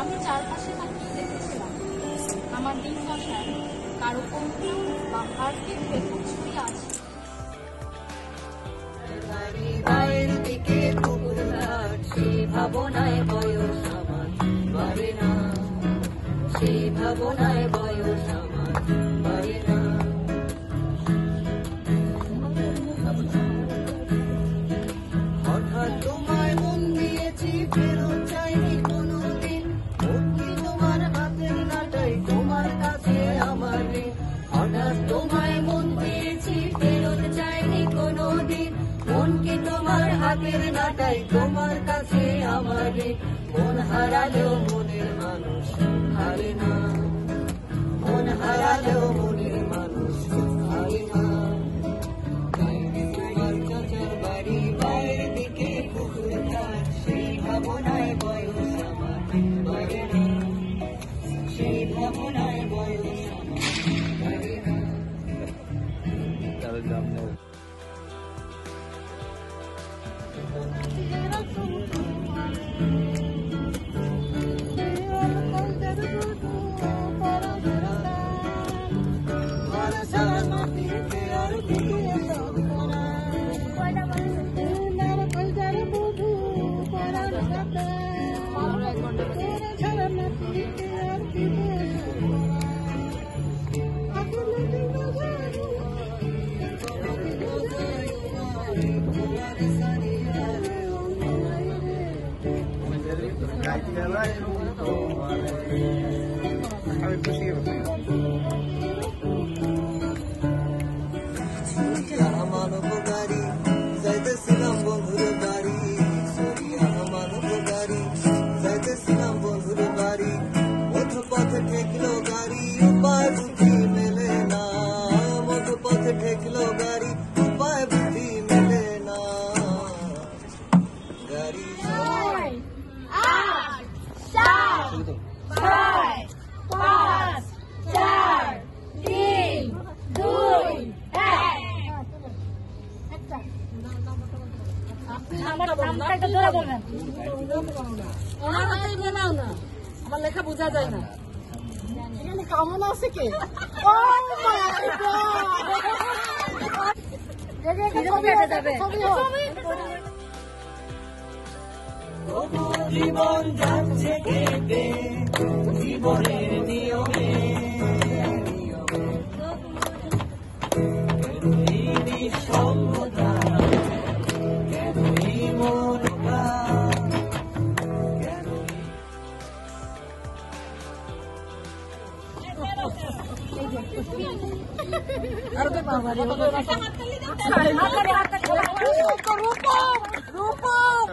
আমি চারপাশে তাকিয়ে দেখেছিলাম আমার দিন দশায় কারো কন্যা বা হারকে বেতন ছুঁয়ে আছে। ভাবনায় বয়স আমার বাড়ে না, সেই ভাবনায় বয়স আমার বাড়ে না। হঠাৎ তোমায় মন দিয়েছি, ফেরত চাইনি কোনোদিন। মন কি তোমার হাতের নাটাই, তোমার কাছে আমার ঋণ। হঠাৎ তোমায় মন দিয়েছি, ফেরত চাইনি কোনোদিন। মন কি তোমার হাতের নাটাই, তোমার কাছে আমার ঋণ। মন হারালেও মনের মানুষ হারে না, মন হারালেও মনের মানুষ হারে না। তোমার চাচার বাড়ি, বাইরের দিকে পুকুর ঘাট, সেই ভাবনায় বয়স আমার বাড়ে না, সেই ভাবনায় বয়স আমার বাড়ে না। মানব গাড়ি যাইতেছিলাম বন্ধুর বাড়ি, সরিয়া মানব গাড়ি যাইতেছিলাম বন্ধুর বাড়ি। মধ্যপথে ঠেকলো গাড়ি, উপায় বুদ্ধি মেলে না। মধ্যপথে ঠেকলো গাড়ি, উপায় বুদ্ধি মেলে না। গাড়ি 9, 8, 7, 6, 5, 4, 3, 2, 1। আমার লেখা বোঝা যায় না, এখানে কামনা আছে কে? জীবন যাচ্ছে কেটে জীবনের নিয়মে, নিঃসঙ্গতা কেনই মনটা, রূপম